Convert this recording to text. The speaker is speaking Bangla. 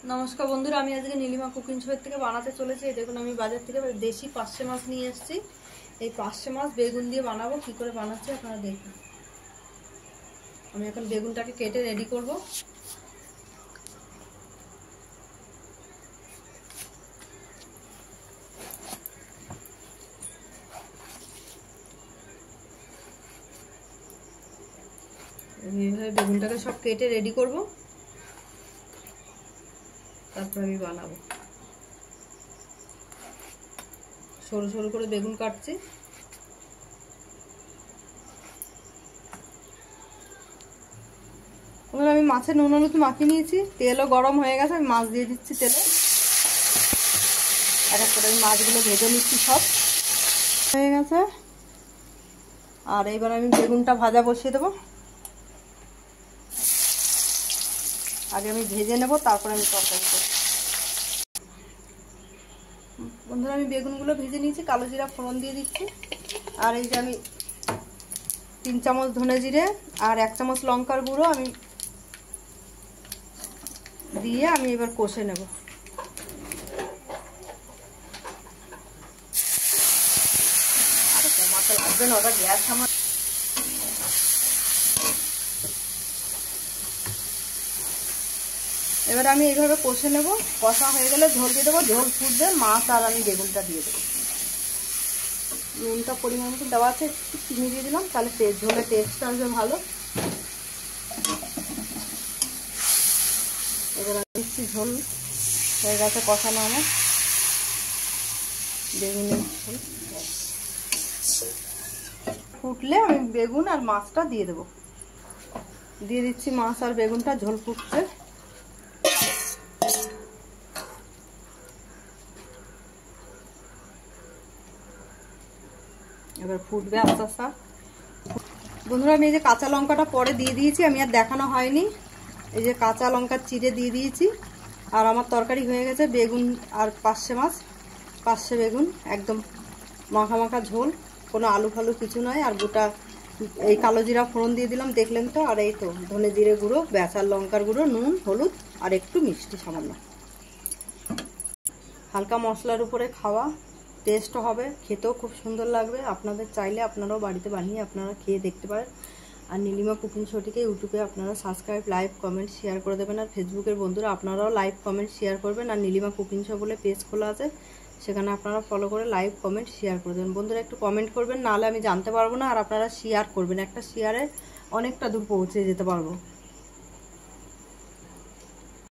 নমস্কার বন্ধুরা, আমি আজকে নীলিমা কুকিং শো থেকে বানাতে চলেছি। এই দেখুন, আমি বাজার থেকে দেশি পার্শে মাছ নিয়ে এসেছি। এই পার্শে মাছ বেগুন দিয়ে বানাবো। কি করে বানাচ্ছি আপনারা দেখুন। আমি এখন বেগুনটাকে কেটে রেডি করব। এইভাবে বেগুনটাকে সব কেটে রেডি করব, তারপর আমি বানাবো। সরু সরু করে বেগুন কাটছি। আমি মাছের নুন হলুদ মাখিয়ে নিয়েছি, তেলও গরম হয়ে গেছে। আমি মাছ দিয়ে দিচ্ছি তেলে। এক এক করে আমি মাছগুলো ভেজে নিচ্ছি, সব হয়ে গেছে। আর এইবার আমি বেগুনটা ভাজা বসিয়ে দেবো। আগে আমি ভেজে নেব, তারপর আমি তরকারি করব। বন্ধুরা, আমি বেগুনগুলো ভেজে নিয়েছি। কালো জিরা ফোড়ন দিয়ে দিচ্ছি। আর এই যে আমি 3 চামচ ধনে জিরে আর 1 চামচ লঙ্কার গুঁড়ো আমি দিয়ে আমি এবার কষে নেব। আরে কমাতে লাগবে না, ওটা গ্যাস আমার। এবার আমি এইভাবে কষে নেব। কষা হয়ে গেলে ঝোল দিয়ে দেবো। ঝোল ফুটবে, মাছ আর আমি বেগুনটা দিয়ে দেবো। নুনটা পরিমাণ মতো দেওয়া আছে, একটু চিনি দিয়ে দিলাম, তাহলে ঝোলের টেস্টটা আসবে ভালো। এবার দিচ্ছি ঝোল। হয়ে গেছে কষানো আমার বেগুনের ঝোল। ফুটলে আমি বেগুন আর মাছটা দিয়ে দেবো। দিয়ে দিচ্ছি মাছ আর বেগুনটা। ঝোল ফুটছে। এবার ফুটবে আস্তে আস্তে। বন্ধুরা, আমি এই যে কাঁচা লঙ্কাটা পরে দিয়ে দিয়েছি, আমি আর দেখানো হয়নি। এই যে কাঁচা লঙ্কা চিড়ে দিয়ে দিয়েছি। আর আমার তরকারি হয়ে গেছে। বেগুন আর পার্শে মাছ, পার্শে বেগুন, একদম মাখা মাখা ঝোল, কোনো আলু ফালু কিছু নয়। আর গোটা এই কালো জিরা ফোড়ন দিয়ে দিলাম, দেখলেন তো। আর এই তো ধনে জিরে গুঁড়ো, বেঁচার লঙ্কার গুঁড়ো, নুন হলুদ আর একটু মিষ্টি সামান্য। হালকা মশলার উপরে খাওয়া, টেস্ট হবে, খেতেও খুব সুন্দর লাগবে। আপনাদের চাইলে আপনারাও বাড়িতে বানিয়ে আপনারা খেয়ে দেখতে পারেন। আর নীলিমা কুকিং শোটিকে ইউটিউবে আপনারা সাবস্ক্রাইব, লাইক, কমেন্ট, শেয়ার করে দেবেন। আর ফেসবুকের বন্ধুরা আপনারাও লাইক, কমেন্ট, শেয়ার করবেন। আর নীলিমা কুকিং শো বলে পেজ খোলা আছে, সেখানে আপনারা ফলো করে লাইক, কমেন্ট, শেয়ার করে দেবেন। বন্ধুরা একটু কমেন্ট করবেন, নাহলে আমি জানতে পারবো না। আর আপনারা শেয়ার করবেন, একটা শেয়ারে অনেকটা দূর পৌঁছে যেতে পারবো।